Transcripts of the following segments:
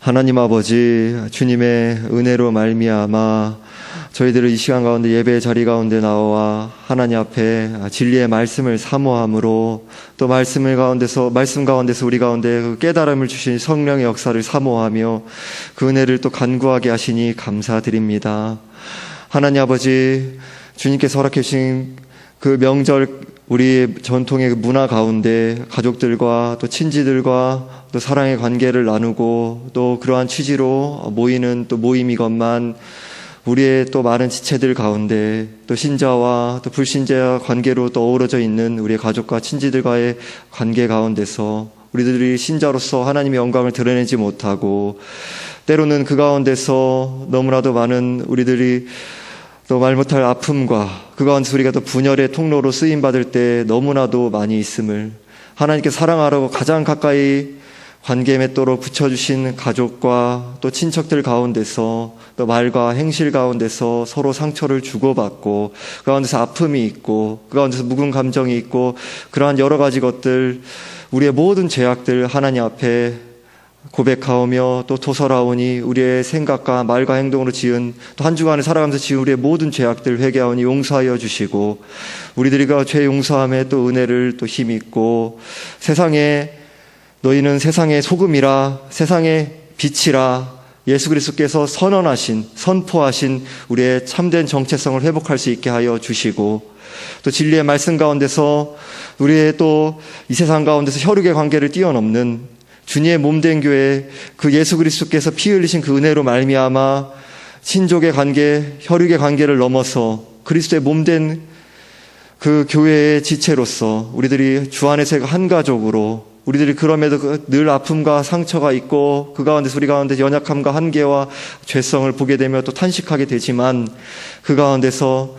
하나님 아버지, 주님의 은혜로 말미암아 저희들을 이 시간 가운데 예배의 자리 가운데 나와 하나님 앞에 진리의 말씀을 사모함으로, 또 말씀 가운데서 우리 가운데 그 깨달음을 주신 성령의 역사를 사모하며 그 은혜를 또 간구하게 하시니 감사드립니다. 하나님 아버지, 주님께서 허락해 주신 그 명절, 우리 전통의 문화 가운데 가족들과 또 친지들과 또 사랑의 관계를 나누고, 또 그러한 취지로 모이는 또 모임이건만 우리의 또 많은 지체들 가운데 또 신자와 또 불신자 관계로 또 어우러져 있는 우리의 가족과 친지들과의 관계 가운데서 우리들이 신자로서 하나님의 영광을 드러내지 못하고, 때로는 그 가운데서 너무나도 많은 우리들이 또 말 못할 아픔과 그 가운데서 우리가 또 분열의 통로로 쓰임받을 때 너무나도 많이 있음을, 하나님께 사랑하라고 가장 가까이 관계 맺도록 붙여주신 가족과 또 친척들 가운데서 또 말과 행실 가운데서 서로 상처를 주고받고, 그 가운데서 아픔이 있고, 그 가운데서 묵은 감정이 있고, 그러한 여러 가지 것들, 우리의 모든 죄악들 하나님 앞에 고백하오며 또 토설하오니, 우리의 생각과 말과 행동으로 지은, 또 한 주간을 살아가면서 지은 우리의 모든 죄악들 회개하오니 용서하여 주시고, 우리들이 그 죄 용서함에 또 은혜를 또 힘입고, 너희는 세상의 소금이라 세상의 빛이라 예수 그리스도께서 선포하신 우리의 참된 정체성을 회복할 수 있게 하여 주시고, 또 진리의 말씀 가운데서 우리의 또 이 세상 가운데서 혈육의 관계를 뛰어넘는 주님의 몸된 교회, 그 예수 그리스도께서 피 흘리신 그 은혜로 말미암아 친족의 관계, 혈육의 관계를 넘어서 그리스도의 몸된 그 교회의 지체로서 우리들이 주 안에서 한 가족으로, 우리들이 그럼에도 늘 아픔과 상처가 있고 그 가운데서 우리 가운데 연약함과 한계와 죄성을 보게 되며 또 탄식하게 되지만, 그 가운데서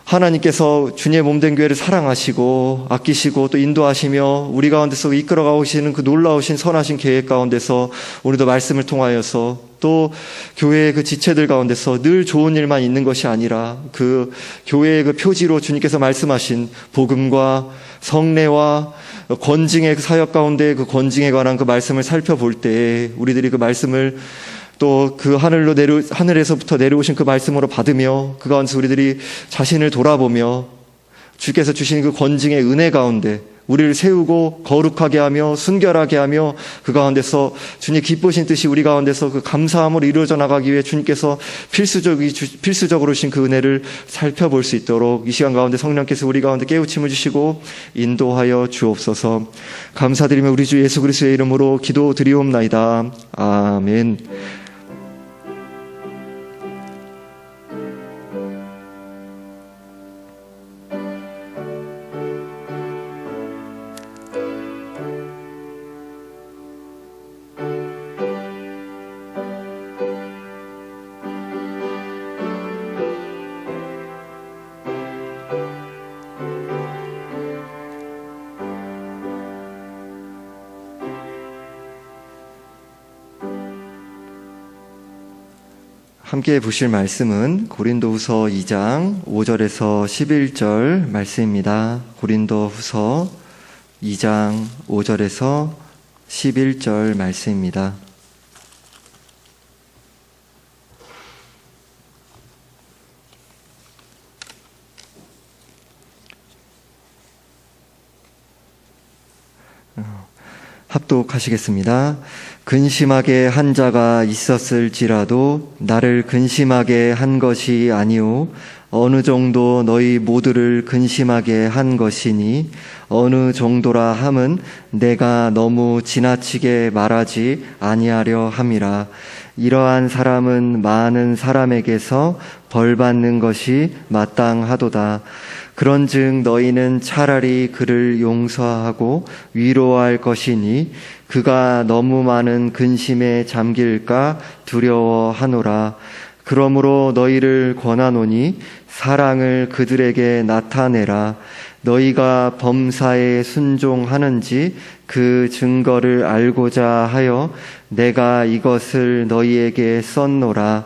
하나님께서 주님의 몸된 교회를 사랑하시고 아끼시고 또 인도하시며 우리 가운데서 이끌어가고 계시는 그 놀라우신 선하신 계획 가운데서 오늘도 말씀을 통하여서 또 교회의 그 지체들 가운데서 늘 좋은 일만 있는 것이 아니라 그 교회의 그 표지로 주님께서 말씀하신 복음과 성례와 권징의 그 사역 가운데 그 권징에 관한 그 말씀을 살펴볼 때, 우리들이 그 말씀을 또 그 하늘에서부터 내려오신 그 말씀으로 받으며 그 가운데서 우리들이 자신을 돌아보며 주께서 주신 그 권징의 은혜 가운데 우리를 세우고 거룩하게 하며 순결하게 하며 그 가운데서 주님 기쁘신 뜻이 우리 가운데서 그 감사함으로 이루어져 나가기 위해 주님께서 필수적으로 주신 그 은혜를 살펴볼 수 있도록 이 시간 가운데 성령께서 우리 가운데 깨우침을 주시고 인도하여 주옵소서. 감사드리며 우리 주 예수 그리스도의 이름으로 기도드리옵나이다. 아멘. 함께 보실 말씀은 고린도후서 2장 5절에서 11절 말씀입니다. 고린도후서 2장 5절에서 11절 말씀입니다. 합독하시겠습니다. 근심하게 한 자가 있었을지라도 나를 근심하게 한 것이 아니오 어느 정도 너희 모두를 근심하게 한 것이니, 어느 정도라 함은 내가 너무 지나치게 말하지 아니하려 함이라. 이러한 사람은 많은 사람에게서 벌받는 것이 마땅하도다. 그런즉 너희는 차라리 그를 용서하고 위로할 것이니 그가 너무 많은 근심에 잠길까 두려워하노라. 그러므로 너희를 권하노니 사랑을 그들에게 나타내라. 너희가 범사에 순종하는지 그 증거를 알고자 하여 내가 이것을 너희에게 썼노라.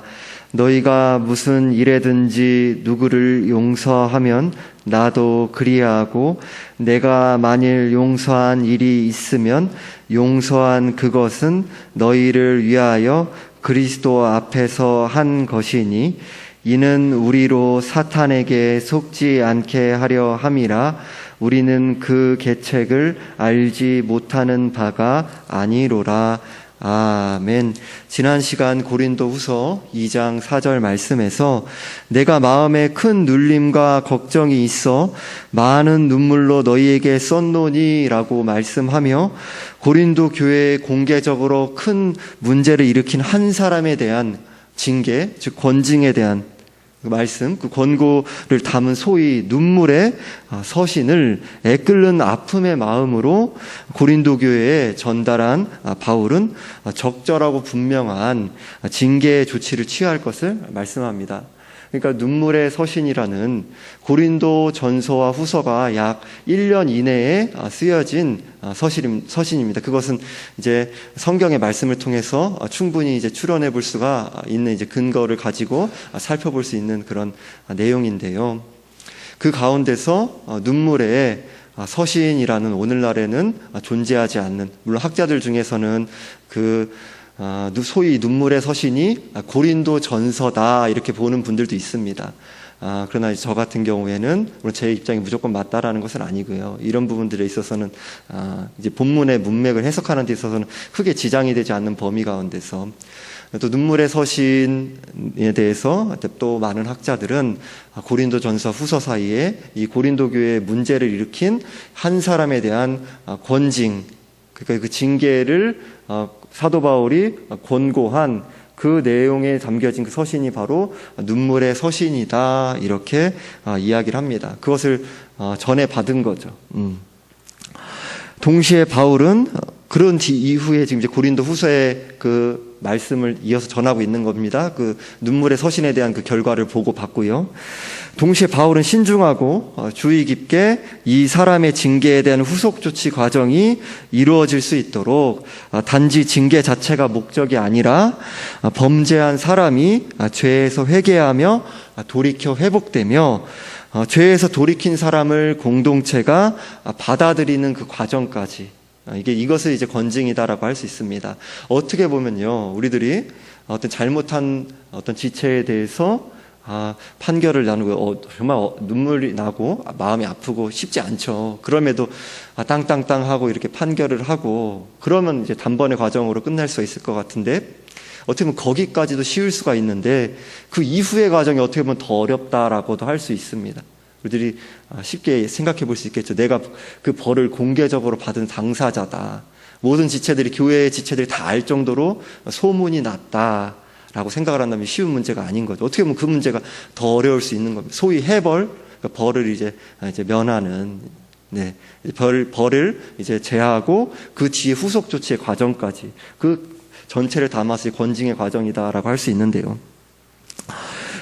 너희가 무슨 일에든지 누구를 용서하면 나도 그리하고 내가 만일 용서한 일이 있으면 용서한 그것은 너희를 위하여 그리스도 앞에서 한 것이니 이는 우리로 사탄에게 속지 않게 하려 함이라. 우리는 그 계책을 알지 못하는 바가 아니로라. 아멘. 지난 시간 고린도후서 2장 4절 말씀에서 내가 마음에 큰 눌림과 걱정이 있어 많은 눈물로 너희에게 썼노니 라고 말씀하며 고린도 교회에 공개적으로 큰 문제를 일으킨 한 사람에 대한 징계, 즉 권징에 대한 그 말씀, 그 권고를 담은 소위 눈물의 서신을 애끓는 아픔의 마음으로 고린도 교회에 전달한 바울은 적절하고 분명한 징계 조치를 취할 것을 말씀합니다. 그러니까 눈물의 서신이라는 고린도 전서와 후서가 약 1년 이내에 쓰여진 서신입니다. 그것은 이제 성경의 말씀을 통해서 충분히 이제 추론해 볼 수가 있는 이제 근거를 가지고 살펴볼 수 있는 그런 내용인데요. 그 가운데서 눈물의 서신이라는 오늘날에는 존재하지 않는, 물론 학자들 중에서는 소위 눈물의 서신이 고린도 전서다 이렇게 보는 분들도 있습니다. 그러나 저 같은 경우에는 물론 제 입장이 무조건 맞다라는 것은 아니고요. 이런 부분들에 있어서는 이제 본문의 문맥을 해석하는 데 있어서는 크게 지장이 되지 않는 범위 가운데서 또 눈물의 서신에 대해서 또 많은 학자들은 고린도 전서 후서 사이에 이 고린도 교회의 문제를 일으킨 한 사람에 대한 권징, 그러니까 그 징계를 사도 바울이 권고한 그 내용에 담겨진 그 서신이 바로 눈물의 서신이다 이렇게 이야기를 합니다. 그것을 전해 받은 거죠. 동시에 바울은 그런 이후에 지금 이제 고린도 후서의 그 말씀을 이어서 전하고 있는 겁니다. 그 눈물의 서신에 대한 그 결과를 보고 받고요. 동시에 바울은 신중하고 주의 깊게 이 사람의 징계에 대한 후속 조치 과정이 이루어질 수 있도록 단지 징계 자체가 목적이 아니라 범죄한 사람이 죄에서 회개하며 돌이켜 회복되며 죄에서 돌이킨 사람을 공동체가 받아들이는 그 과정까지, 이것을 이제 권징이다라고 할 수 있습니다. 어떻게 보면요, 우리들이 어떤 잘못한 어떤 지체에 대해서 판결을 나누고 정말 눈물이 나고 마음이 아프고 쉽지 않죠. 그럼에도 땅땅땅 하고 이렇게 판결을 하고 그러면 이제 단번의 과정으로 끝날 수 있을 것 같은데, 어떻게 보면 거기까지도 쉬울 수가 있는데 그 이후의 과정이 어떻게 보면 더 어렵다라고도 할 수 있습니다. 우리들이 쉽게 생각해 볼 수 있겠죠. 내가 그 벌을 공개적으로 받은 당사자다. 모든 지체들이, 교회의 지체들이 다 알 정도로 소문이 났다라고 생각을 한다면 쉬운 문제가 아닌 거죠. 어떻게 보면 그 문제가 더 어려울 수 있는 겁니다. 소위 해벌, 그러니까 벌을 이제 면하는, 벌을 이제 제하고 그 뒤에 후속 조치의 과정까지, 그 전체를 담아서 권징의 과정이다라고 할 수 있는데요.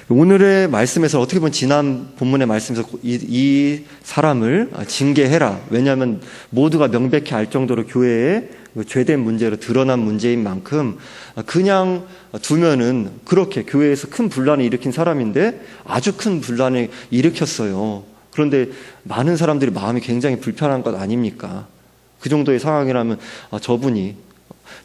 오늘의 말씀에서 어떻게 보면 지난 본문의 말씀에서 이 사람을 징계해라. 왜냐하면 모두가 명백히 알 정도로 교회에 죄된 문제로 드러난 문제인 만큼 그냥 두면은, 그렇게 교회에서 큰 분란을 일으킨 사람인데 아주 큰 분란을 일으켰어요. 그런데 많은 사람들이 마음이 굉장히 불편한 것 아닙니까? 그 정도의 상황이라면 저분이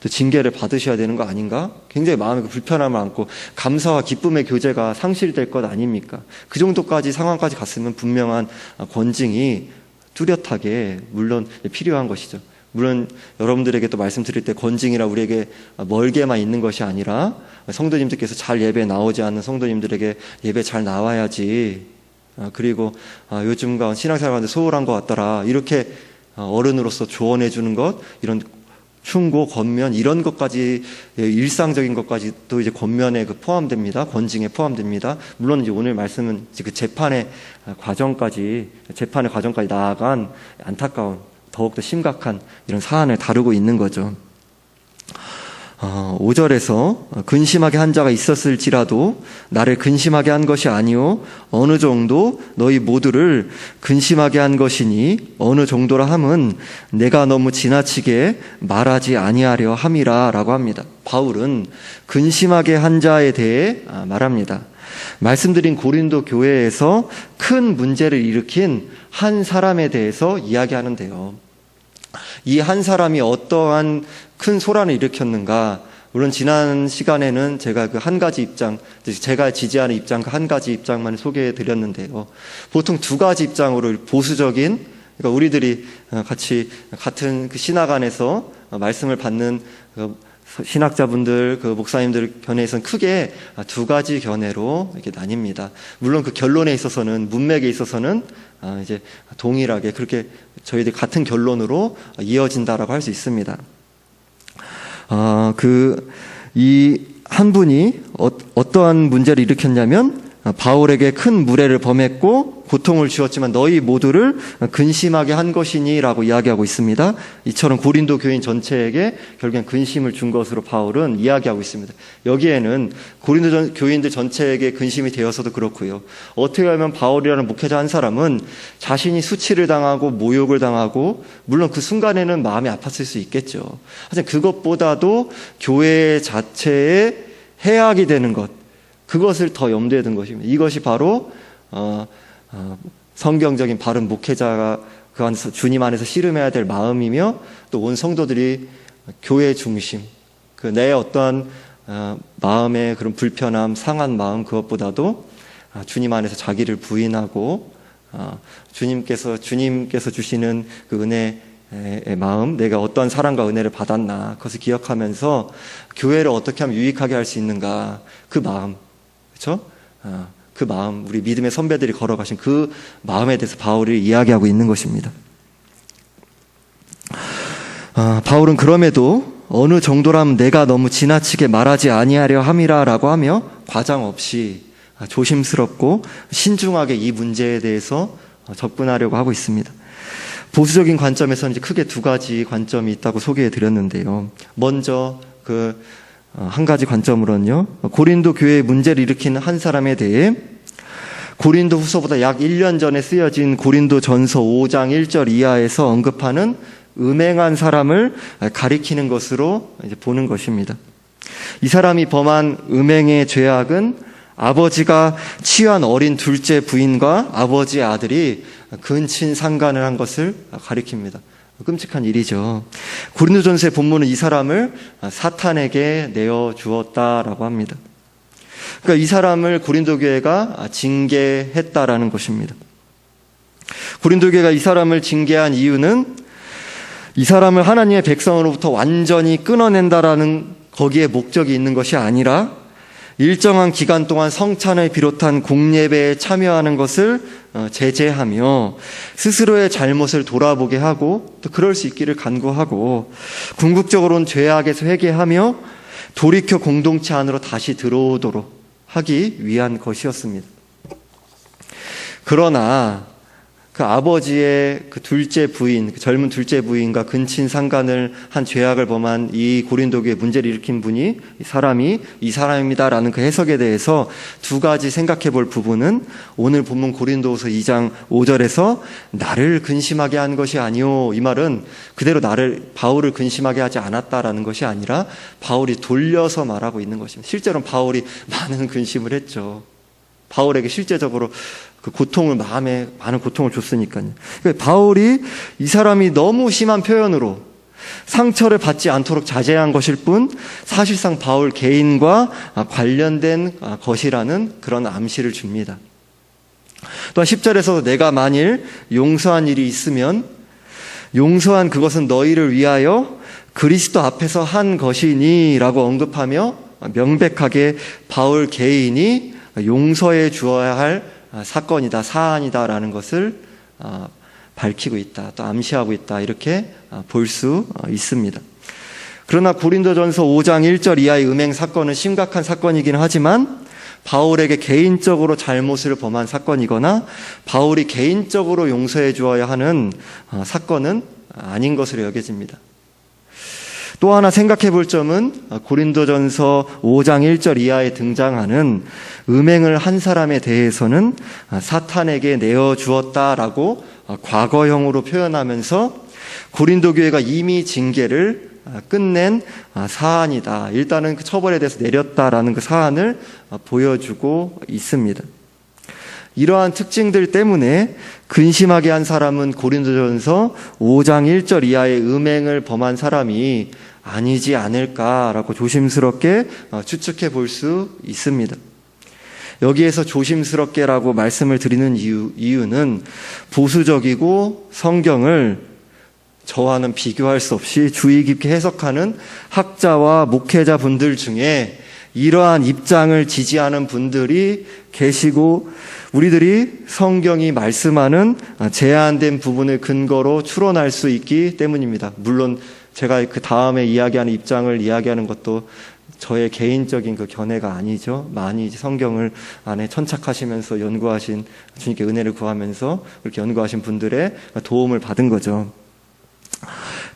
또 징계를 받으셔야 되는 거 아닌가? 굉장히 마음에 불편함을 안고 감사와 기쁨의 교제가 상실될 것 아닙니까? 그 정도까지 상황까지 갔으면 분명한 권징이 뚜렷하게 물론 필요한 것이죠. 물론 여러분들에게 또 말씀드릴 때 권징이라 우리에게 멀게만 있는 것이 아니라 성도님들께서 잘 예배 나오지 않는 성도님들에게 예배 잘 나와야지, 그리고 요즘 신앙생활 가운데 소홀한 것 같더라, 이렇게 어른으로서 조언해 주는 것, 이런 충고, 권면, 이런 것까지, 일상적인 것까지 또 이제 권면에 포함됩니다. 권징에 포함됩니다. 물론 이제 오늘 말씀은 이제 그 재판의 과정까지 나아간 안타까운, 더욱더 심각한 이런 사안을 다루고 있는 거죠. 5절에서 근심하게 한 자가 있었을지라도 나를 근심하게 한 것이 아니요 어느 정도 너희 모두를 근심하게 한 것이니 어느 정도라 함은 내가 너무 지나치게 말하지 아니하려 함이라 라고 합니다. 바울은 근심하게 한 자에 대해 말합니다. 말씀드린 고린도 교회에서 큰 문제를 일으킨 한 사람에 대해서 이야기하는데요. 이 한 사람이 어떠한 큰 소란을 일으켰는가? 물론 지난 시간에는 제가 그 한 가지 입장, 제가 지지하는 입장 그 한 가지 입장만 소개해 드렸는데요. 보통 두 가지 입장으로 보수적인, 그러니까 우리들이 같이 같은 그 신학 안에서 말씀을 받는 신학자분들, 그 목사님들 견해에서는 크게 두 가지 견해로 이렇게 나뉩니다. 물론 그 결론에 있어서는, 문맥에 있어서는 이제 동일하게 그렇게 저희들 같은 결론으로 이어진다라고 할 수 있습니다. 이 한 분이 어떠한 문제를 일으켰냐면 바울에게 큰 무례를 범했고 고통을 주었지만 너희 모두를 근심하게 한 것이니 라고 이야기하고 있습니다. 이처럼 고린도 교인 전체에게 결국엔 근심을 준 것으로 바울은 이야기하고 있습니다. 여기에는 고린도 교인들 전체에게 근심이 되어서도 그렇고요. 어떻게 하면 바울이라는 목회자 한 사람은 자신이 수치를 당하고 모욕을 당하고 물론 그 순간에는 마음이 아팠을 수 있겠죠. 하지만 그것보다도 교회 자체에 해악이 되는 것, 그것을 더 염두에 둔 것입니다. 이것이 바로 성경적인 바른 목회자가 그 안에서 주님 안에서 씨름해야 될 마음이며 또 온 성도들이 교회 중심, 그 내 어떠한 마음의 그런 불편함, 상한 마음 그것보다도 주님 안에서 자기를 부인하고 주님께서 주시는 그 은혜의 마음, 내가 어떠한 사랑과 은혜를 받았나 그것을 기억하면서 교회를 어떻게 하면 유익하게 할 수 있는가, 그 마음, 그렇죠? 그 마음, 우리 믿음의 선배들이 걸어가신 그 마음에 대해서 바울이 이야기하고 있는 것입니다. 바울은 그럼에도 어느 정도라면 내가 너무 지나치게 말하지 아니하려 함이라 라고 하며 과장 없이 조심스럽고 신중하게 이 문제에 대해서 접근하려고 하고 있습니다. 보수적인 관점에서는 이제 크게 두 가지 관점이 있다고 소개해 드렸는데요. 먼저 한 가지 관점으로는요, 고린도 교회에 문제를 일으키는 한 사람에 대해 고린도 후서보다 약 1년 전에 쓰여진 고린도 전서 5장 1절 이하에서 언급하는 음행한 사람을 가리키는 것으로 이제 보는 것입니다. 이 사람이 범한 음행의 죄악은 아버지가 취한 어린 둘째 부인과 아버지의 아들이 근친 상간을 한 것을 가리킵니다. 끔찍한 일이죠. 고린도전서의 본문은 이 사람을 사탄에게 내어주었다라고 합니다. 그러니까 이 사람을 고린도 교회가 징계했다라는 것입니다. 고린도 교회가 이 사람을 징계한 이유는 이 사람을 하나님의 백성으로부터 완전히 끊어낸다라는 거기에 목적이 있는 것이 아니라 일정한 기간 동안 성찬을 비롯한 공예배에 참여하는 것을 제재하며 스스로의 잘못을 돌아보게 하고 또 그럴 수 있기를 간구하고 궁극적으로는 죄악에서 회개하며 돌이켜 공동체 안으로 다시 들어오도록 하기 위한 것이었습니다. 그러나 그 아버지의 그 둘째 부인, 그 젊은 둘째 부인과 근친 상간을 한 죄악을 범한 이 고린도 교회에 문제를 일으킨 분이 이 사람입니다라는 그 해석에 대해서 두 가지 생각해 볼 부분은 오늘 본문 고린도후서 2장 5절에서 나를 근심하게 한 것이 아니오, 이 말은 그대로 바울을 근심하게 하지 않았다라는 것이 아니라 바울이 돌려서 말하고 있는 것입니다. 실제로는 바울이 많은 근심을 했죠. 바울에게 실제적으로 그 고통을, 마음에 많은 고통을 줬으니까요. 그러니까 바울이 이 사람이 너무 심한 표현으로 상처를 받지 않도록 자제한 것일 뿐 사실상 바울 개인과 관련된 것이라는 그런 암시를 줍니다. 또한 10절에서 내가 만일 용서한 일이 있으면 용서한 그것은 너희를 위하여 그리스도 앞에서 한 것이니 라고 언급하며 명백하게 바울 개인이 용서해 주어야 할 사건이다, 사안이다라는 것을 밝히고 있다, 또 암시하고 있다, 이렇게 볼 수 있습니다. 그러나 고린도전서 5장 1절 이하의 음행 사건은 심각한 사건이긴 하지만 바울에게 개인적으로 잘못을 범한 사건이거나 바울이 개인적으로 용서해 주어야 하는 사건은 아닌 것으로 여겨집니다. 또 하나 생각해 볼 점은 고린도전서 5장 1절 이하에 등장하는 음행을 한 사람에 대해서는 사탄에게 내어주었다라고 과거형으로 표현하면서 고린도 교회가 이미 징계를 끝낸 사안이다. 일단은 그 처벌에 대해서 내렸다라는 그 사안을 보여주고 있습니다. 이러한 특징들 때문에 근심하게 한 사람은 고린도전서 5장 1절 이하의 음행을 범한 사람이 아니지 않을까라고 조심스럽게 추측해 볼 수 있습니다. 여기에서 조심스럽게라고 말씀을 드리는 이유는 보수적이고 성경을 저와는 비교할 수 없이 주의 깊게 해석하는 학자와 목회자 분들 중에 이러한 입장을 지지하는 분들이 계시고 우리들이 성경이 말씀하는 제한된 부분을 근거로 추론할 수 있기 때문입니다. 물론 제가 그 다음에 이야기하는 입장을 이야기하는 것도 저의 개인적인 그 견해가 아니죠. 많이 성경을 안에 천착하시면서 연구하신 주님께 은혜를 구하면서 그렇게 연구하신 분들의 도움을 받은 거죠.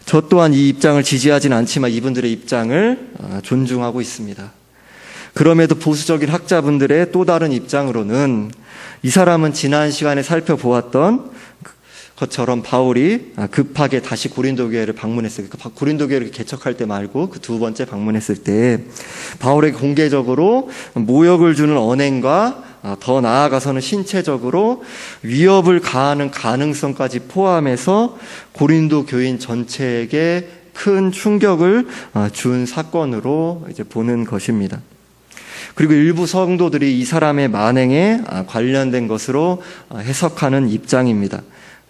저 또한 이 입장을 지지하진 않지만 이분들의 입장을 존중하고 있습니다. 그럼에도 보수적인 학자분들의 또 다른 입장으로는 이 사람은 지난 시간에 살펴보았던 것처럼 바울이 급하게 다시 고린도 교회를 방문했어요. 고린도 교회를 개척할 때 말고 그 두 번째 방문했을 때 바울에게 공개적으로 모욕을 주는 언행과 더 나아가서는 신체적으로 위협을 가하는 가능성까지 포함해서 고린도 교인 전체에게 큰 충격을 준 사건으로 이제 보는 것입니다. 그리고 일부 성도들이 이 사람의 만행에 관련된 것으로 해석하는 입장입니다.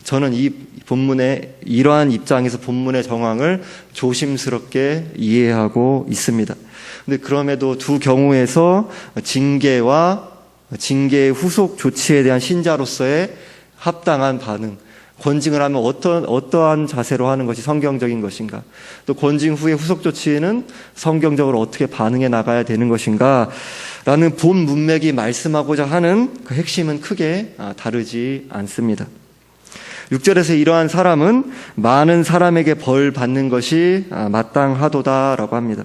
저는 이 본문의 이러한 입장에서 본문의 정황을 조심스럽게 이해하고 있습니다. 근데 그럼에도 두 경우에서 징계와 징계의 후속 조치에 대한 신자로서의 합당한 반응, 권징을 하면 어떠한 자세로 하는 것이 성경적인 것인가, 또 권징 후의 후속 조치에는 성경적으로 어떻게 반응해 나가야 되는 것인가 라는 본 문맥이 말씀하고자 하는 그 핵심은 크게 다르지 않습니다. 6절에서 이러한 사람은 많은 사람에게 벌 받는 것이 마땅하도다라고 합니다.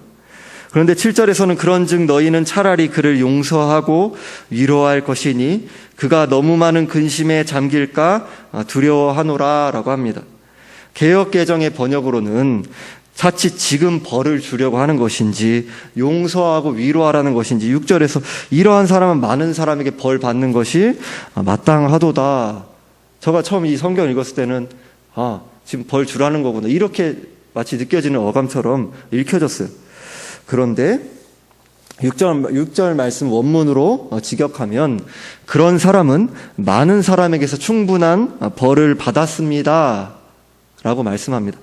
그런데 7절에서는 그런즉 너희는 차라리 그를 용서하고 위로할 것이니 그가 너무 많은 근심에 잠길까 두려워하노라라고 합니다. 개역개정의 번역으로는 자칫 지금 벌을 주려고 하는 것인지 용서하고 위로하라는 것인지 6절에서 이러한 사람은 많은 사람에게 벌 받는 것이 마땅하도다. 제가 처음 이 성경을 읽었을 때는 지금 벌 주라는 거구나 이렇게 마치 느껴지는 어감처럼 읽혀졌어요. 그런데 6절 말씀 원문으로 직역하면 그런 사람은 많은 사람에게서 충분한 벌을 받았습니다 라고 말씀합니다.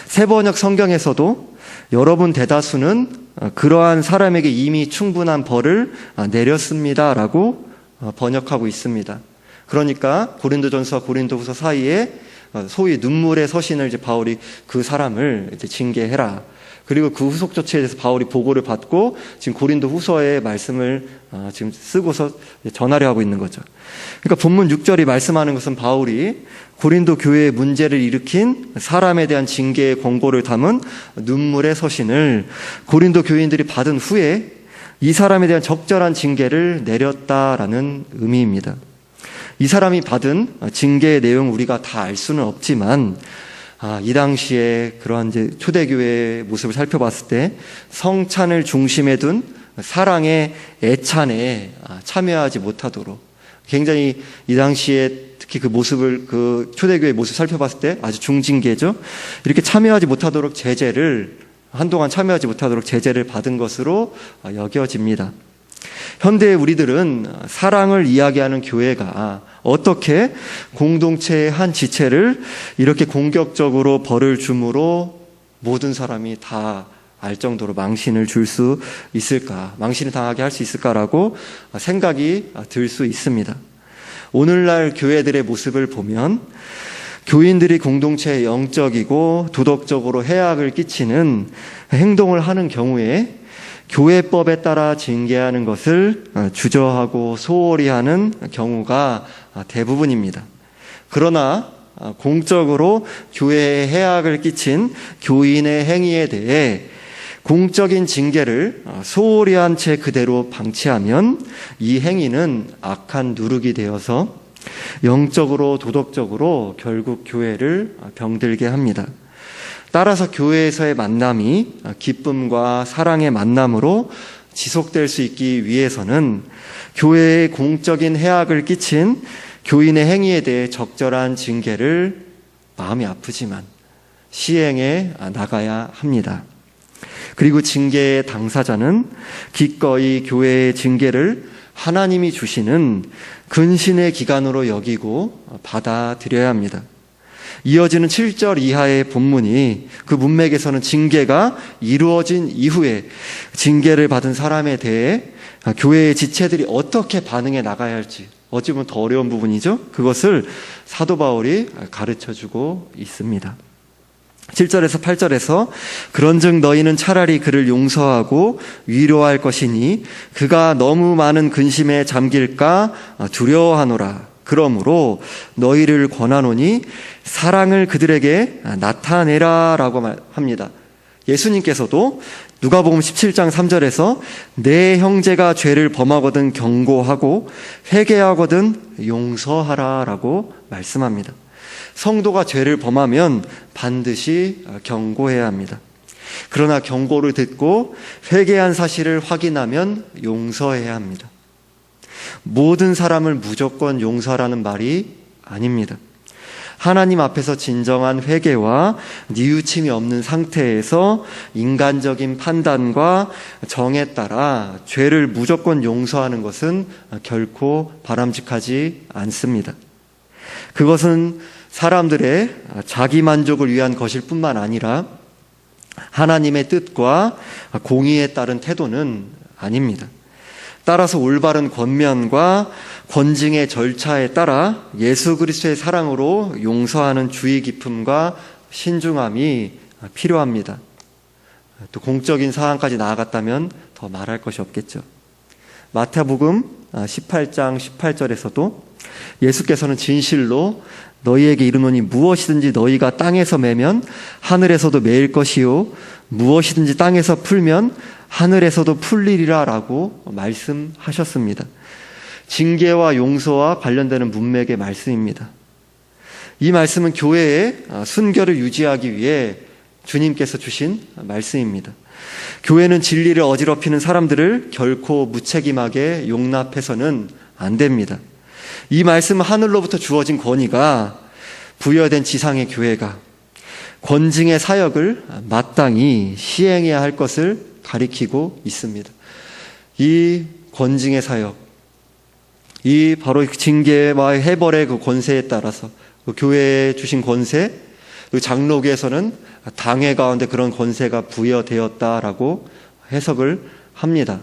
새번역 성경에서도 여러분 대다수는 그러한 사람에게 이미 충분한 벌을 내렸습니다 라고 번역하고 있습니다. 그러니까 고린도전서와 고린도후서 사이에 소위 눈물의 서신을 이제 바울이 그 사람을 이제 징계해라. 그리고 그 후속 조치에 대해서 바울이 보고를 받고 지금 고린도후서의 말씀을 지금 쓰고서 전하려 하고 있는 거죠. 그러니까 본문 6절이 말씀하는 것은 바울이 고린도 교회의 문제를 일으킨 사람에 대한 징계의 권고를 담은 눈물의 서신을 고린도 교인들이 받은 후에 이 사람에 대한 적절한 징계를 내렸다라는 의미입니다. 이 사람이 받은 징계의 내용 우리가 다 알 수는 없지만 이 당시에 그러한 이제 초대교회의 모습을 살펴봤을 때 성찬을 중심에 둔 사랑의 애찬에 참여하지 못하도록 굉장히 이 당시에 특히 그 모습을 그 초대교회의 모습을 살펴봤을 때 아주 중징계죠. 이렇게 참여하지 못하도록 한동안 참여하지 못하도록 제재를 받은 것으로 여겨집니다. 현대의 우리들은 사랑을 이야기하는 교회가 어떻게 공동체의 한 지체를 이렇게 공격적으로 벌을 줌으로 모든 사람이 다 알 정도로 망신을 줄 수 있을까, 망신을 당하게 할 수 있을까라고 생각이 들 수 있습니다. 오늘날 교회들의 모습을 보면 교인들이 공동체에 영적이고 도덕적으로 해악을 끼치는 행동을 하는 경우에 교회법에 따라 징계하는 것을 주저하고 소홀히 하는 경우가 대부분입니다. 그러나 공적으로 교회에 해악을 끼친 교인의 행위에 대해 공적인 징계를 소홀히 한 채 그대로 방치하면 이 행위는 악한 누룩이 되어서 영적으로 도덕적으로 결국 교회를 병들게 합니다. 따라서 교회에서의 만남이 기쁨과 사랑의 만남으로 지속될 수 있기 위해서는 교회에 공적인 해악을 끼친 교인의 행위에 대해 적절한 징계를 마음이 아프지만 시행해 나가야 합니다. 그리고 징계의 당사자는 기꺼이 교회의 징계를 하나님이 주시는 근신의 기간으로 여기고 받아들여야 합니다. 이어지는 7절 이하의 본문이 그 문맥에서는 징계가 이루어진 이후에 징계를 받은 사람에 대해 교회의 지체들이 어떻게 반응해 나가야 할지, 어찌 보면 더 어려운 부분이죠. 그것을 사도 바울이 가르쳐주고 있습니다. 7절에서 8절에서 그런즉 너희는 차라리 그를 용서하고 위로할 것이니 그가 너무 많은 근심에 잠길까 두려워하노라. 그러므로 너희를 권하노니 사랑을 그들에게 나타내라 라고 합니다. 예수님께서도 누가복음 17장 3절에서 내 형제가 죄를 범하거든 경고하고 회개하거든 용서하라 라고 말씀합니다. 성도가 죄를 범하면 반드시 경고해야 합니다. 그러나 경고를 듣고 회개한 사실을 확인하면 용서해야 합니다. 모든 사람을 무조건 용서하라는 말이 아닙니다. 하나님 앞에서 진정한 회개와 뉘우침이 없는 상태에서 인간적인 판단과 정에 따라 죄를 무조건 용서하는 것은 결코 바람직하지 않습니다. 그것은 사람들의 자기 만족을 위한 것일 뿐만 아니라 하나님의 뜻과 공의에 따른 태도는 아닙니다. 따라서 올바른 권면과 권징의 절차에 따라 예수 그리스도의 사랑으로 용서하는 주의 깊음과 신중함이 필요합니다. 또 공적인 사항까지 나아갔다면 더 말할 것이 없겠죠. 마태복음 18장 18절에서도 예수께서는 진실로 너희에게 이르노니 무엇이든지 너희가 땅에서 매면 하늘에서도 매일 것이요 무엇이든지 땅에서 풀면 하늘에서도 풀리리라 라고 말씀하셨습니다. 징계와 용서와 관련되는 문맥의 말씀입니다. 이 말씀은 교회의 순결을 유지하기 위해 주님께서 주신 말씀입니다. 교회는 진리를 어지럽히는 사람들을 결코 무책임하게 용납해서는 안 됩니다. 이 말씀은 하늘로부터 주어진 권위가 부여된 지상의 교회가 권징의 사역을 마땅히 시행해야 할 것을 가리키고 있습니다. 이 권징의 사역, 이 바로 징계와 해벌의 그 권세에 따라서 그 교회에 주신 권세, 그 장로교에서는 당회 가운데 그런 권세가 부여되었다라고 해석을 합니다.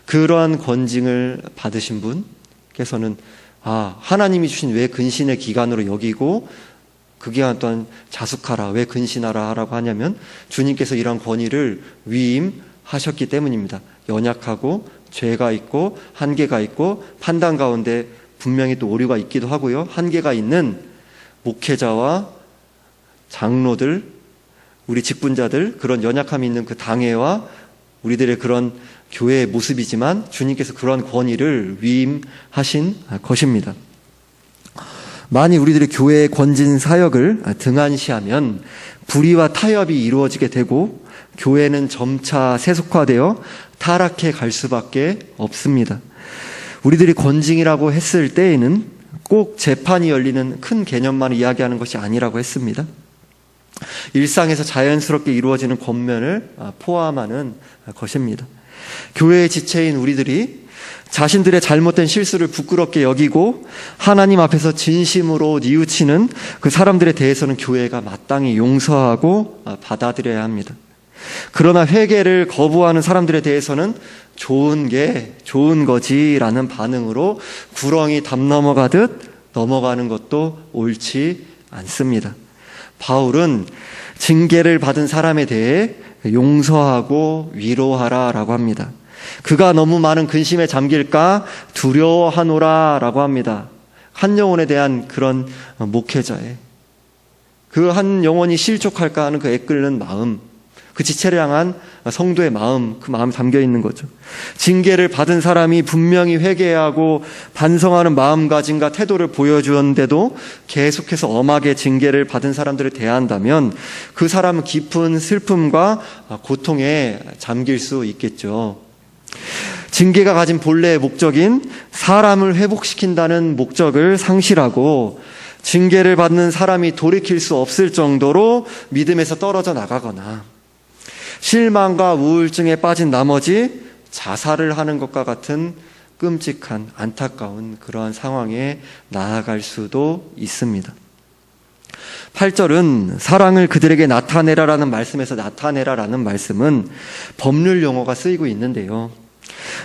그러한 권징을 받으신 분께서는 하나님이 주신 왜 근신의 기간으로 여기고 그 기간 동안 자숙하라, 왜 근신하라 라고 하냐면 주님께서 이러한 권위를 위임하셨기 때문입니다. 연약하고 죄가 있고 한계가 있고 판단 가운데 분명히 또 오류가 있기도 하고요. 한계가 있는 목회자와 장로들, 우리 직분자들, 그런 연약함이 있는 그 당회와 우리들의 그런 교회의 모습이지만 주님께서 그러한 권위를 위임하신 것입니다. 만일 우리들이 교회의 권진 사역을 등한시하면 불의와 타협이 이루어지게 되고 교회는 점차 세속화되어 타락해 갈 수밖에 없습니다. 우리들이 권징이라고 했을 때에는 꼭 재판이 열리는 큰 개념만 이야기하는 것이 아니라고 했습니다. 일상에서 자연스럽게 이루어지는 권면을 포함하는 것입니다. 교회의 지체인 우리들이 자신들의 잘못된 실수를 부끄럽게 여기고 하나님 앞에서 진심으로 뉘우치는 그 사람들에 대해서는 교회가 마땅히 용서하고 받아들여야 합니다. 그러나 회개를 거부하는 사람들에 대해서는 좋은 게 좋은 거지라는 반응으로 구렁이 담 넘어가듯 넘어가는 것도 옳지 않습니다. 바울은 징계를 받은 사람에 대해 용서하고 위로하라라고 합니다. 그가 너무 많은 근심에 잠길까 두려워하노라라고 합니다. 한 영혼에 대한 그런 목회자의 그 한 영혼이 실족할까 하는 그 애끓는 마음, 그 지체를 향한 성도의 마음, 그 마음이 담겨 있는 거죠. 징계를 받은 사람이 분명히 회개하고 반성하는 마음가짐과 태도를 보여주었는데도 계속해서 엄하게 징계를 받은 사람들을 대한다면 그 사람은 깊은 슬픔과 고통에 잠길 수 있겠죠. 징계가 가진 본래의 목적인 사람을 회복시킨다는 목적을 상실하고 징계를 받는 사람이 돌이킬 수 없을 정도로 믿음에서 떨어져 나가거나 실망과 우울증에 빠진 나머지 자살을 하는 것과 같은 끔찍한 안타까운 그러한 상황에 나아갈 수도 있습니다. 8절은 사랑을 그들에게 나타내라라는 말씀에서 나타내라라는 말씀은 법률 용어가 쓰이고 있는데요.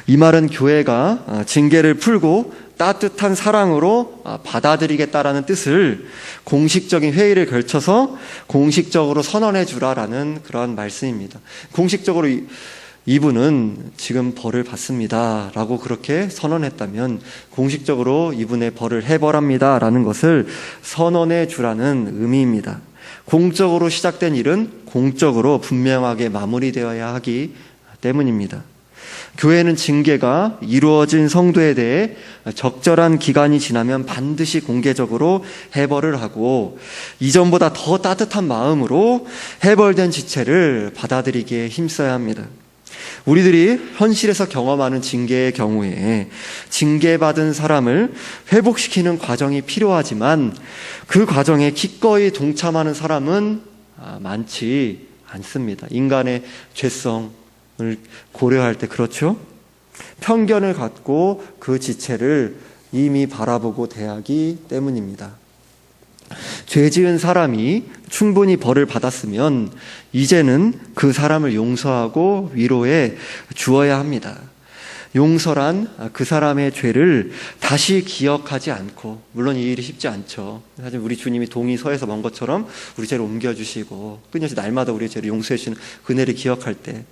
이 말은 교회가 징계를 풀고 따뜻한 사랑으로 받아들이겠다라는 뜻을 공식적인 회의를 걸쳐서 공식적으로 선언해 주라라는 그러한 말씀입니다. 공식적으로 이분은 지금 벌을 받습니다 라고 그렇게 선언했다면 공식적으로 이분의 벌을 해벌합니다 라는 것을 선언해 주라는 의미입니다. 공적으로 시작된 일은 공적으로 분명하게 마무리되어야 하기 때문입니다. 교회는 징계가 이루어진 성도에 대해 적절한 기간이 지나면 반드시 공개적으로 해벌을 하고 이전보다 더 따뜻한 마음으로 해벌된 지체를 받아들이기에 힘써야 합니다. 우리들이 현실에서 경험하는 징계의 경우에 징계받은 사람을 회복시키는 과정이 필요하지만 그 과정에 기꺼이 동참하는 사람은 많지 않습니다. 인간의 죄성을 고려할 때 그렇죠? 편견을 갖고 그 지체를 이미 바라보고 대하기 때문입니다. 죄 지은 사람이 충분히 벌을 받았으면 이제는 그 사람을 용서하고 위로해 주어야 합니다. 용서란 그 사람의 죄를 다시 기억하지 않고, 물론 이 일이 쉽지 않죠. 사실 우리 주님이 동이 서에서 먼 것처럼 우리 죄를 옮겨주시고 끊임없이 날마다 우리의 죄를 용서해 주시는 그네를 기억할 때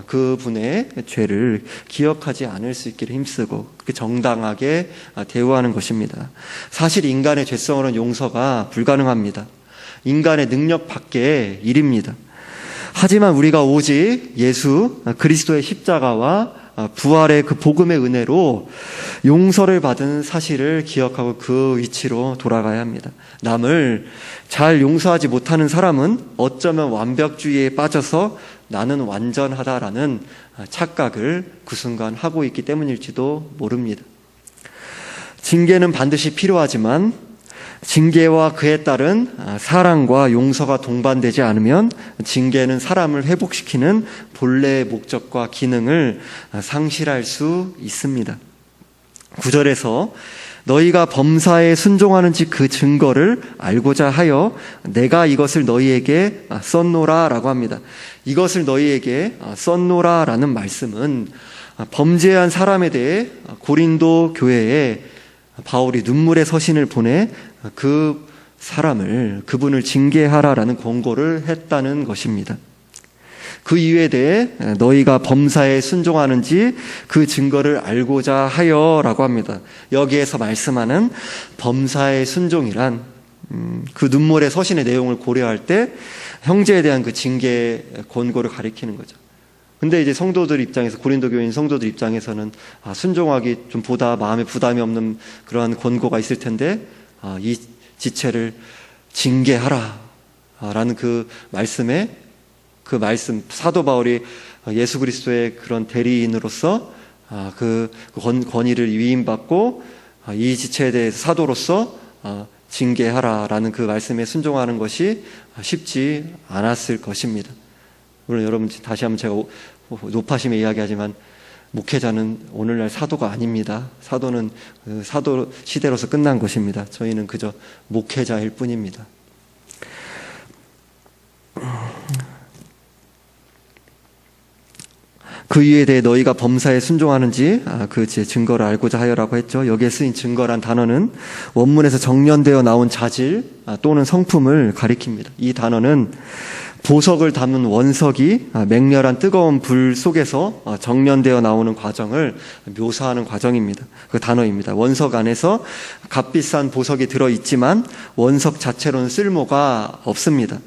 그분의 죄를 기억하지 않을 수 있기를 힘쓰고 그렇게 정당하게 대우하는 것입니다. 사실 인간의 죄성으로는 용서가 불가능합니다. 인간의 능력 밖의 일입니다. 하지만 우리가 오직 예수 그리스도의 십자가와 부활의 그 복음의 은혜로 용서를 받은 사실을 기억하고 그 위치로 돌아가야 합니다. 남을 잘 용서하지 못하는 사람은 어쩌면 완벽주의에 빠져서 나는 완전하다라는 착각을 그 순간 하고 있기 때문일지도 모릅니다. 징계는 반드시 필요하지만 징계와 그에 따른 사랑과 용서가 동반되지 않으면 징계는 사람을 회복시키는 본래의 목적과 기능을 상실할 수 있습니다. 9절에서 너희가 범사에 순종하는지 그 증거를 알고자 하여 내가 이것을 너희에게 썼노라 라고 합니다. 이것을 너희에게 썼노라 라는 말씀은 범죄한 사람에 대해 고린도 교회에 바울이 눈물의 서신을 보내 그 사람을, 그분을 징계하라라는 권고를 했다는 것입니다. 그 이유에 대해 너희가 범사에 순종하는지 그 증거를 알고자 하여라고 합니다. 여기에서 말씀하는 범사의 순종이란 그 눈물의 서신의 내용을 고려할 때 형제에 대한 그 징계 권고를 가리키는 거죠. 근데 이제 성도들 입장에서, 고린도 교인 성도들 입장에서는 순종하기 좀 보다 마음에 부담이 없는 그러한 권고가 있을 텐데 이 지체를 징계하라 라는 그 말씀에, 그 말씀, 사도 바울이 예수 그리스도의 그런 대리인으로서 그 권위를 위임받고 이 지체에 대해서 사도로서 징계하라라는 그 말씀에 순종하는 것이 쉽지 않았을 것입니다. 물론 여러분 다시 한번 제가 높아심에 이야기하지만 목회자는 오늘날 사도가 아닙니다. 사도는 사도 시대로서 끝난 것입니다. 저희는 그저 목회자일 뿐입니다. 그 이유에 대해 너희가 범사에 순종하는지 그 증거를 알고자 하여라고 했죠. 여기에 쓰인 증거란 단어는 원문에서 정련되어 나온 자질 또는 성품을 가리킵니다. 이 단어는 보석을 담은 원석이 맹렬한 뜨거운 불 속에서 정련되어 나오는 과정을 묘사하는 과정입니다. 그 단어입니다. 원석 안에서 값비싼 보석이 들어있지만 원석 자체로는 쓸모가 없습니다.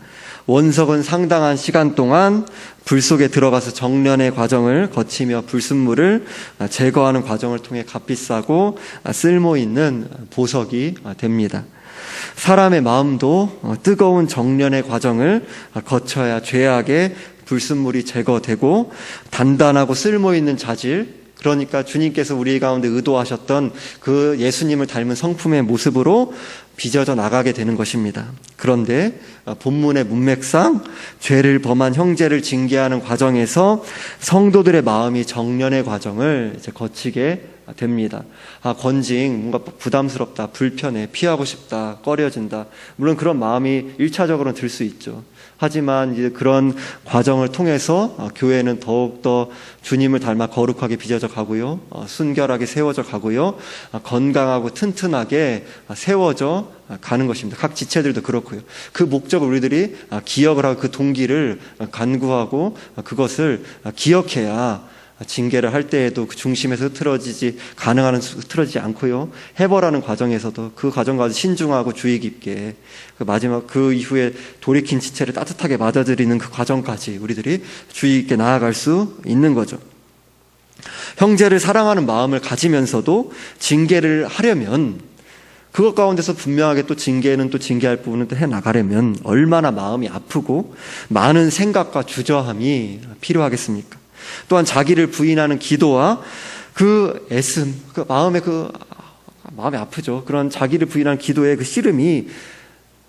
원석은 상당한 시간 동안 불 속에 들어가서 정련의 과정을 거치며 불순물을 제거하는 과정을 통해 값비싸고 쓸모있는 보석이 됩니다. 사람의 마음도 뜨거운 정련의 과정을 거쳐야 죄악의 불순물이 제거되고 단단하고 쓸모있는 자질, 그러니까 주님께서 우리 가운데 의도하셨던 그 예수님을 닮은 성품의 모습으로 빚어져 나가게 되는 것입니다. 그런데 본문의 문맥상 죄를 범한 형제를 징계하는 과정에서 성도들의 마음이 정련의 과정을 이제 거치게 됩니다. 권징, 뭔가 부담스럽다, 불편해, 피하고 싶다, 꺼려진다. 물론 그런 마음이 1차적으로는 들 수 있죠. 하지만 이제 그런 과정을 통해서 교회는 더욱더 주님을 닮아 거룩하게 빚어져 가고요, 순결하게 세워져 가고요, 건강하고 튼튼하게 세워져 가는 것입니다. 각 지체들도 그렇고요. 그 목적을 우리들이 기억을 하고 그 동기를 간구하고 그것을 기억해야 징계를 할 때에도 그 중심에서 흐트러지지 않고요, 해버라는 과정에서도 그 과정과 신중하고 주의 깊게 그 마지막 그 이후에 돌이킨 지체를 따뜻하게 맞아들이는 그 과정까지 우리들이 주의 깊게 나아갈 수 있는 거죠. 형제를 사랑하는 마음을 가지면서도 징계를 하려면 그것 가운데서 분명하게 또 징계는 또 징계할 부분은 또 해나가려면 얼마나 마음이 아프고 많은 생각과 주저함이 필요하겠습니까? 또한 자기를 부인하는 기도와 그 애씀, 마음이 아프죠. 그런 자기를 부인하는 기도의 그 씨름이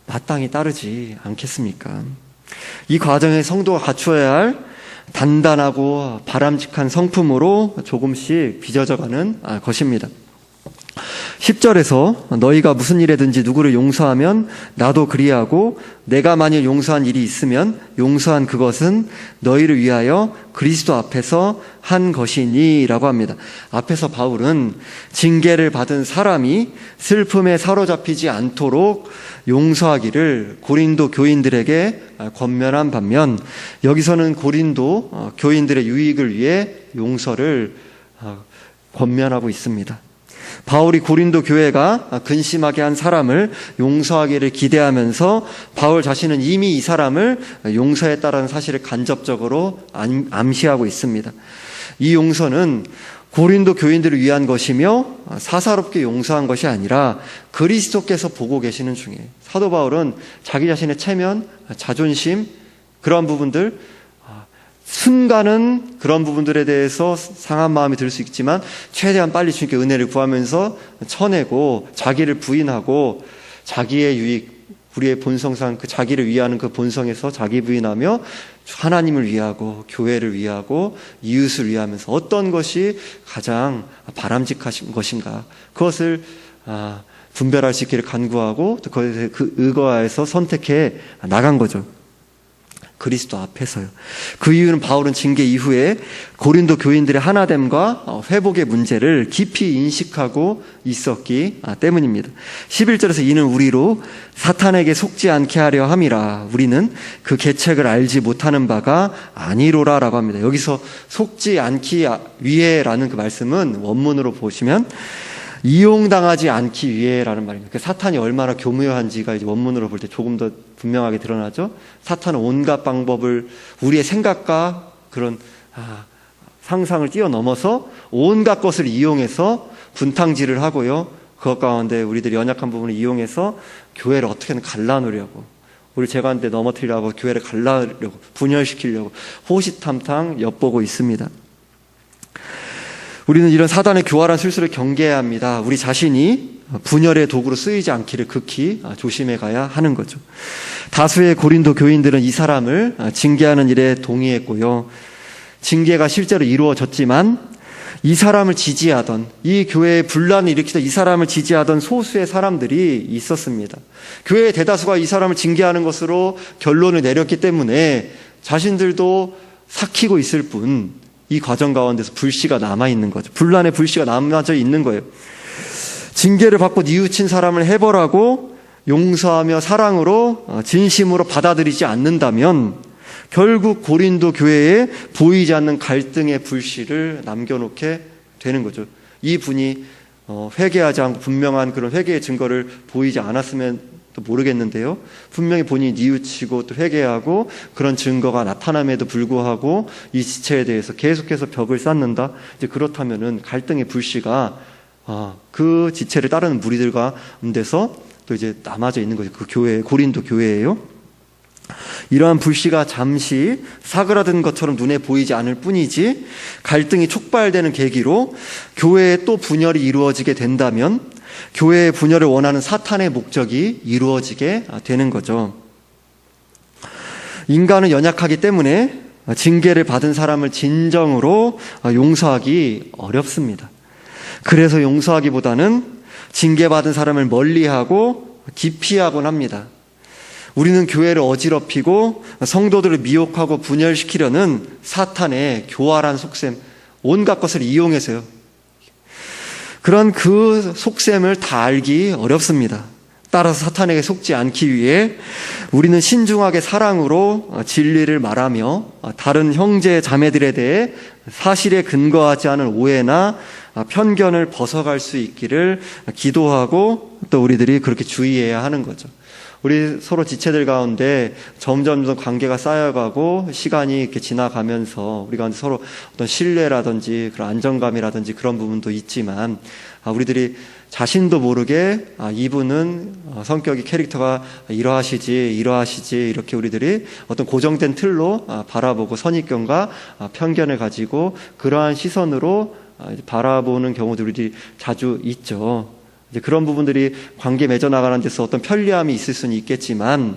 마땅히 따르지 않겠습니까? 이 과정에 성도가 갖추어야 할 단단하고 바람직한 성품으로 조금씩 빚어져가는 것입니다. 10절에서 너희가 무슨 일에든지 누구를 용서하면 나도 그리하고 내가 만일 용서한 일이 있으면 용서한 그것은 너희를 위하여 그리스도 앞에서 한 것이니 라고 합니다. 앞에서 바울은 징계를 받은 사람이 슬픔에 사로잡히지 않도록 용서하기를 고린도 교인들에게 권면한 반면 여기서는 고린도 교인들의 유익을 위해 용서를 권면하고 있습니다. 바울이 고린도 교회가 근심하게 한 사람을 용서하기를 기대하면서 바울 자신은 이미 이 사람을 용서했다라는 사실을 간접적으로 암시하고 있습니다. 이 용서는 고린도 교인들을 위한 것이며 사사롭게 용서한 것이 아니라 그리스도께서 보고 계시는 중에 사도 바울은 자기 자신의 체면, 자존심 그런 부분들 순간은 그런 부분들에 대해서 상한 마음이 들 수 있지만 최대한 빨리 주님께 은혜를 구하면서 쳐내고 자기를 부인하고 자기의 유익, 우리의 본성상 그 자기를 위하는 그 본성에서 자기 부인하며 하나님을 위하고 교회를 위하고 이웃을 위하면서 어떤 것이 가장 바람직하신 것인가 그것을 분별할 수 있기를 간구하고 또 그것에 그 의거하여서 선택해 나간 거죠. 그리스도 앞에서요. 그 이유는 바울은 징계 이후에 고린도 교인들의 하나됨과 회복의 문제를 깊이 인식하고 있었기 때문입니다. 11절에서 이는 우리로 사탄에게 속지 않게 하려 함이라 우리는 그 계책을 알지 못하는 바가 아니로라 라고 합니다. 여기서 속지 않기 위해라는 그 말씀은 원문으로 보시면 이용당하지 않기 위해라는 말입니다. 그 사탄이 얼마나 교묘한지가 이제 원문으로 볼 때 조금 더 분명하게 드러나죠. 사탄은 온갖 방법을 우리의 생각과 그런 상상을 뛰어넘어서 온갖 것을 이용해서 분탕질을 하고요. 그것 가운데 우리들이 연약한 부분을 이용해서 교회를 어떻게든 갈라놓으려고 우리 재관대 넘어뜨리려고 교회를 갈라놓으려고 분열시키려고 호시탐탐 엿보고 있습니다. 우리는 이런 사단의 교활한 술수를 경계해야 합니다. 우리 자신이 분열의 도구로 쓰이지 않기를 극히 조심해 가야 하는 거죠. 다수의 고린도 교인들은 이 사람을 징계하는 일에 동의했고요. 징계가 실제로 이루어졌지만 이 사람을 지지하던 이 교회에 분란을 일으키던 이 사람을 지지하던 소수의 사람들이 있었습니다. 교회의 대다수가 이 사람을 징계하는 것으로 결론을 내렸기 때문에 자신들도 삭히고 있을 뿐 이 과정 가운데서 불씨가 남아있는 거죠. 분란의 불씨가 남아져 있는 거예요. 징계를 받고 뉘우친 사람을 해벌하고 용서하며 사랑으로 진심으로 받아들이지 않는다면 결국 고린도 교회에 보이지 않는 갈등의 불씨를 남겨놓게 되는 거죠. 이 분이 회개하지 않고 분명한 그런 회개의 증거를 보이지 않았으면 또 모르겠는데요. 분명히 본인이 뉘우치고 또 회개하고 그런 증거가 나타남에도 불구하고 이 지체에 대해서 계속해서 벽을 쌓는다. 이제 그렇다면은 갈등의 불씨가 그 지체를 따르는 무리들 가운데서 또 이제 남아져 있는 거죠. 그 교회, 고린도 교회예요. 이러한 불씨가 잠시 사그라든 것처럼 눈에 보이지 않을 뿐이지 갈등이 촉발되는 계기로 교회에 또 분열이 이루어지게 된다면 교회의 분열을 원하는 사탄의 목적이 이루어지게 되는 거죠. 인간은 연약하기 때문에 징계를 받은 사람을 진정으로 용서하기 어렵습니다. 그래서 용서하기보다는 징계받은 사람을 멀리하고 기피하곤 합니다. 우리는 교회를 어지럽히고 성도들을 미혹하고 분열시키려는 사탄의 교활한 속셈, 온갖 것을 이용해서요. 그런 그 속셈을 다 알기 어렵습니다. 따라서 사탄에게 속지 않기 위해 우리는 신중하게 사랑으로 진리를 말하며 다른 형제 자매들에 대해 사실에 근거하지 않은 오해나 편견을 벗어갈 수 있기를 기도하고 또 우리들이 그렇게 주의해야 하는 거죠. 우리 서로 지체들 가운데 점점 관계가 쌓여가고 시간이 이렇게 지나가면서 우리 가운데 서로 어떤 신뢰라든지 그런 안정감이라든지 그런 부분도 있지만 우리들이 자신도 모르게 이분은 성격이 캐릭터가 이러하시지 이렇게 우리들이 어떤 고정된 틀로 바라보고 선입견과 편견을 가지고 그러한 시선으로 바라보는 경우들이 자주 있죠. 이제 그런 부분들이 관계 맺어 나가는 데서 어떤 편리함이 있을 수는 있겠지만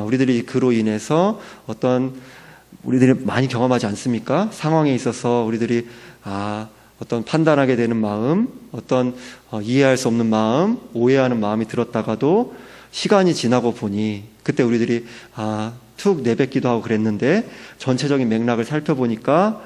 우리들이 그로 인해서 우리들이 많이 경험하지 않습니까? 상황에 있어서 우리들이 어떤 판단하게 되는 마음, 어떤 이해할 수 없는 마음, 오해하는 마음이 들었다가도 시간이 지나고 보니 그때 우리들이 툭 내뱉기도 하고 그랬는데 전체적인 맥락을 살펴보니까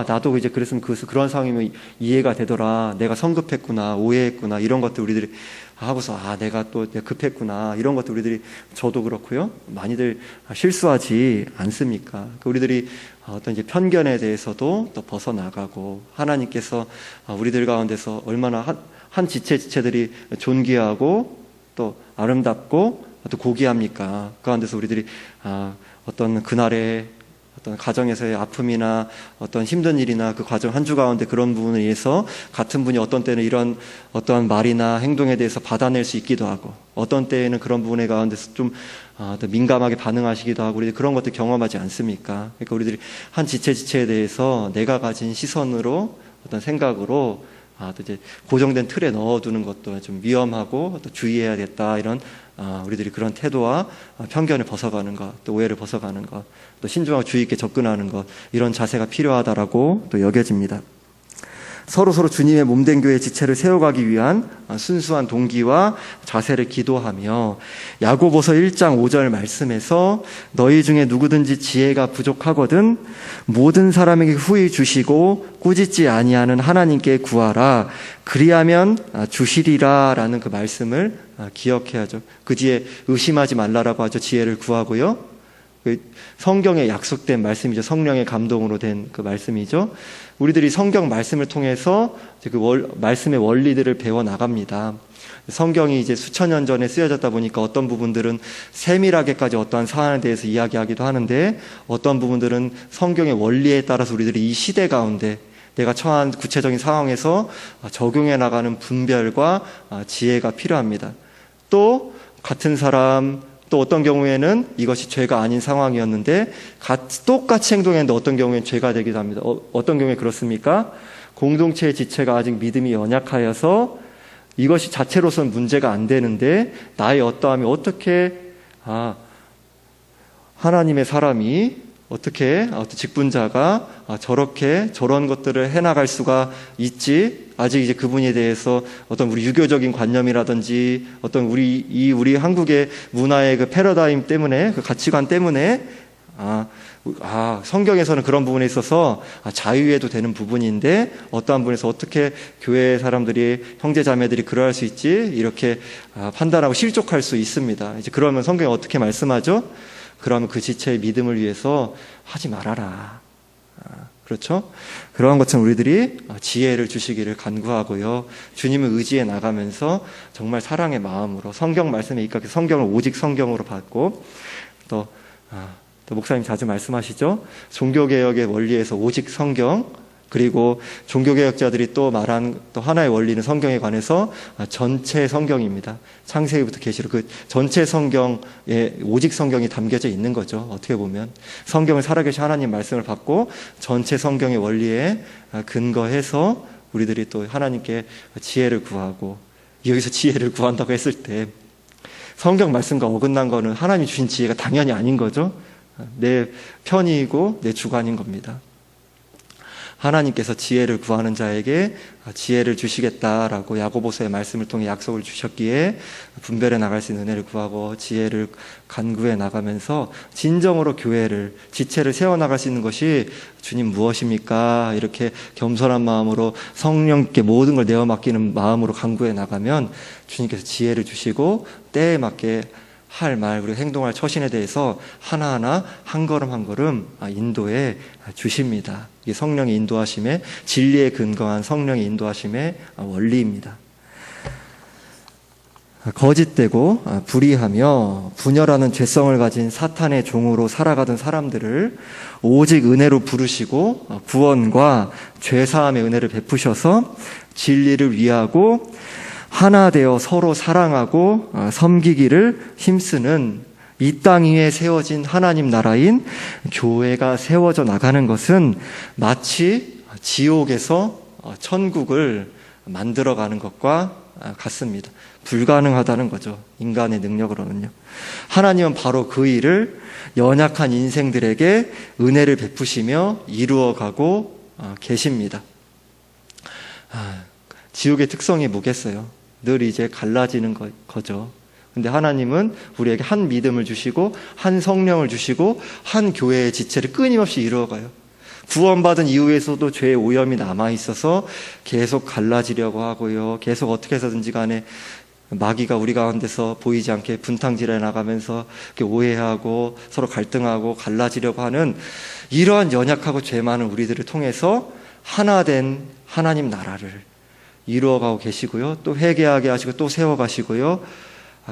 나도 이제 그랬으면 그런 상황이면 이해가 되더라. 내가 성급했구나, 오해했구나, 이런 것들 우리들이 하고서 내가 급했구나, 이런 것들 우리들이 저도 그렇고요. 많이들 실수하지 않습니까? 우리들이 어떤 이제 편견에 대해서도 또 벗어나가고 하나님께서 우리들 가운데서 얼마나 한 지체들이 존귀하고 또 아름답고 또 고귀합니까? 그 가운데서 우리들이 어떤 그날의 어떤 가정에서의 아픔이나 어떤 힘든 일이나 그 과정 한 주 가운데 그런 부분에 의해서 같은 분이 어떤 때는 이런 어떠한 말이나 행동에 대해서 받아낼 수 있기도 하고 어떤 때에는 그런 부분에 가운데서 좀 더 민감하게 반응하시기도 하고 우리들이 그런 것들 경험하지 않습니까? 그러니까 우리들이 한 지체에 대해서 내가 가진 시선으로 어떤 생각으로 또 이제 고정된 틀에 넣어두는 것도 좀 위험하고 또 주의해야겠다 이런 우리들이 그런 태도와 편견을 벗어가는 것, 또 오해를 벗어가는 것, 또 신중하고 주의 있게 접근하는 것 이런 자세가 필요하다라고 또 여겨집니다. 서로 주님의 몸된 교회 지체를 세워가기 위한 순수한 동기와 자세를 기도하며 야고보서 1장 5절 말씀에서 너희 중에 누구든지 지혜가 부족하거든 모든 사람에게 후히 주시고 꾸짖지 아니하는 하나님께 구하라 그리하면 주시리라 라는 그 말씀을 기억해야죠. 그 뒤에 의심하지 말라라고 하죠. 지혜를 구하고요. 성경에 약속된 말씀이죠. 성령의 감동으로 된 그 말씀이죠. 우리들이 성경 말씀을 통해서 그 말씀의 원리들을 배워 나갑니다. 성경이 이제 수천 년 전에 쓰여졌다 보니까 어떤 부분들은 세밀하게까지 어떠한 사안에 대해서 이야기하기도 하는데 어떤 부분들은 성경의 원리에 따라서 우리들이 이 시대 가운데 내가 처한 구체적인 상황에서 적용해 나가는 분별과 지혜가 필요합니다. 또 같은 사람 또 어떤 경우에는 이것이 죄가 아닌 상황이었는데 똑같이 행동했는데 어떤 경우에는 죄가 되기도 합니다. 어떤 경우에 그렇습니까? 공동체의 지체가 아직 믿음이 연약하여서 이것이 자체로서는 문제가 안 되는데 나의 어떠함이 어떻게 하나님의 사람이 어떻게 직분자가 저런 것들을 해나갈 수가 있지? 아직 이제 그분에 대해서 어떤 우리 유교적인 관념이라든지 어떤 우리 한국의 문화의 그 패러다임 때문에 그 가치관 때문에 성경에서는 그런 부분에 있어서 자유해도 되는 부분인데 어떠한 부분에서 어떻게 교회 사람들이 형제 자매들이 그러할 수 있지? 이렇게 판단하고 실족할 수 있습니다. 이제 그러면 성경이 어떻게 말씀하죠? 그러면 그 지체의 믿음을 위해서 하지 말아라. 그렇죠? 그러한 것처럼 우리들이 지혜를 주시기를 간구하고요. 주님을 의지해 나가면서 정말 사랑의 마음으로 성경 말씀에 입각해 성경을 오직 성경으로 받고 또 목사님 자주 말씀하시죠. 종교개혁의 원리에서 오직 성경, 그리고 종교개혁자들이 또 말한 또 하나의 원리는 성경에 관해서 전체 성경입니다. 창세기부터 계시록 그 전체 성경에 오직 성경이 담겨져 있는 거죠. 어떻게 보면 성경을 살아계신 하나님 말씀을 받고 전체 성경의 원리에 근거해서 우리들이 또 하나님께 지혜를 구하고, 여기서 지혜를 구한다고 했을 때 성경 말씀과 어긋난 거는 하나님 주신 지혜가 당연히 아닌 거죠. 내 편이고 내 주관인 겁니다. 하나님께서 지혜를 구하는 자에게 지혜를 주시겠다라고 야고보서의 말씀을 통해 약속을 주셨기에 분별해 나갈 수 있는 은혜를 구하고 지혜를 간구해 나가면서 진정으로 교회를, 지체를 세워나갈 수 있는 것이 주님 무엇입니까? 이렇게 겸손한 마음으로 성령께 모든 걸 내어 맡기는 마음으로 간구해 나가면 주님께서 지혜를 주시고 때에 맞게 할 말, 그리고 행동할 처신에 대해서 하나하나 한 걸음 한 걸음 인도해 주십니다. 이게 성령의 인도하심에, 진리에 근거한 성령의 인도하심의 원리입니다. 거짓되고 불의하며 분열하는 죄성을 가진 사탄의 종으로 살아가던 사람들을 오직 은혜로 부르시고 구원과 죄사함의 은혜를 베푸셔서 진리를 위하고 하나 되어 서로 사랑하고 섬기기를 힘쓰는 이 땅 위에 세워진 하나님 나라인 교회가 세워져 나가는 것은 마치 지옥에서 천국을 만들어가는 것과 같습니다. 불가능하다는 거죠. 인간의 능력으로는요. 하나님은 바로 그 일을 연약한 인생들에게 은혜를 베푸시며 이루어가고 계십니다. 지옥의 특성이 뭐겠어요? 늘 이제 갈라지는 거죠. 근데 하나님은 우리에게 한 믿음을 주시고 한 성령을 주시고 한 교회의 지체를 끊임없이 이루어가요. 구원받은 이후에서도 죄의 오염이 남아있어서 계속 갈라지려고 하고요. 계속 어떻게 해서든지 간에 마귀가 우리 가운데서 보이지 않게 분탕질해 나가면서 오해하고 서로 갈등하고 갈라지려고 하는 이러한 연약하고 죄 많은 우리들을 통해서 하나 된 하나님 나라를 이루어가고 계시고요. 또 회개하게 하시고 또 세워가시고요.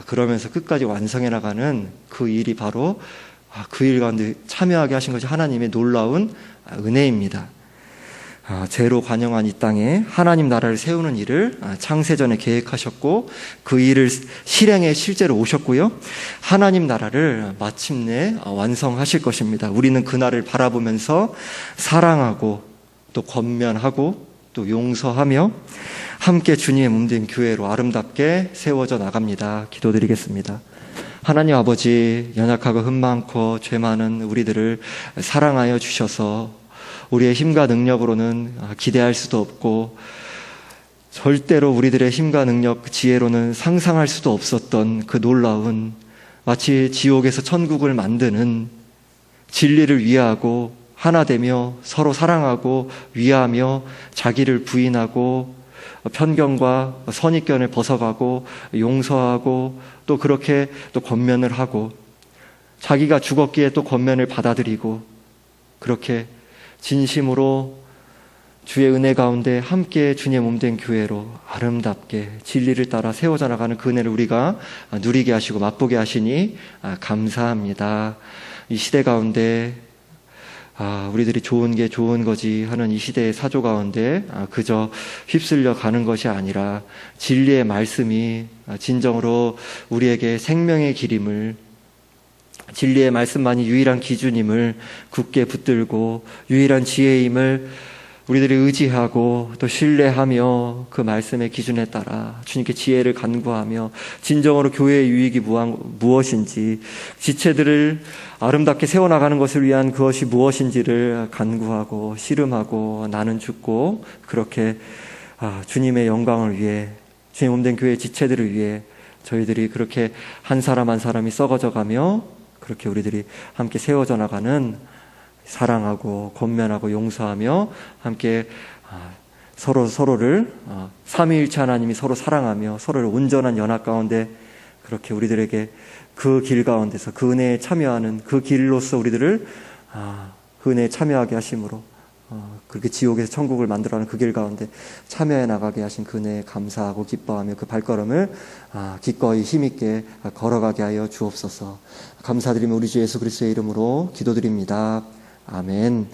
그러면서 끝까지 완성해 나가는 그 일이 바로 그 일 가운데 참여하게 하신 것이 하나님의 놀라운 은혜입니다. 죄로 관영한 이 땅에 하나님 나라를 세우는 일을 창세전에 계획하셨고 그 일을 실행에 실제로 오셨고요. 하나님 나라를 마침내 완성하실 것입니다. 우리는 그날을 바라보면서 사랑하고 또 권면하고 또 용서하며 함께 주님의 몸된 교회로 아름답게 세워져 나갑니다. 기도드리겠습니다. 하나님 아버지, 연약하고 흠 많고 죄 많은 우리들을 사랑하여 주셔서 우리의 힘과 능력으로는 기대할 수도 없고 절대로 우리들의 힘과 능력, 지혜로는 상상할 수도 없었던 그 놀라운 마치 지옥에서 천국을 만드는 진리를 위하고 하나 되며 서로 사랑하고 위하며 자기를 부인하고 편견과 선입견을 벗어가고 용서하고 또 그렇게 또 권면을 하고 자기가 죽었기에 또 권면을 받아들이고 그렇게 진심으로 주의 은혜 가운데 함께 주님의 몸된 교회로 아름답게 진리를 따라 세워져 나가는 그 은혜를 우리가 누리게 하시고 맛보게 하시니 감사합니다. 이 시대 가운데 우리들이 좋은 게 좋은 거지 하는 이 시대의 사조 가운데 그저 휩쓸려 가는 것이 아니라 진리의 말씀이 진정으로 우리에게 생명의 길임을, 진리의 말씀만이 유일한 기준임을 굳게 붙들고 유일한 지혜임을 우리들이 의지하고 또 신뢰하며 그 말씀의 기준에 따라 주님께 지혜를 간구하며 진정으로 교회의 유익이 무엇인지, 지체들을 아름답게 세워나가는 것을 위한 그것이 무엇인지를 간구하고 씨름하고 나는 죽고 그렇게 주님의 영광을 위해, 주님 몸된 교회의 지체들을 위해 저희들이 그렇게 한 사람 한 사람이 썩어져 가며 그렇게 우리들이 함께 세워져 나가는, 사랑하고 권면하고 용서하며 함께 서로를 삼위일체 하나님이 서로 사랑하며 서로를 온전한 연합 가운데 그렇게 우리들에게 그 길 가운데서 그 은혜에 참여하는 그 길로서 우리들을 그 은혜에 참여하게 하심으로 그렇게 지옥에서 천국을 만들어가는 그 길 가운데 참여해 나가게 하신 그 은혜에 감사하고 기뻐하며 그 발걸음을 기꺼이 힘있게 걸어가게 하여 주옵소서. 감사드리며 우리 주 예수 그리스도의 이름으로 기도드립니다. 아멘.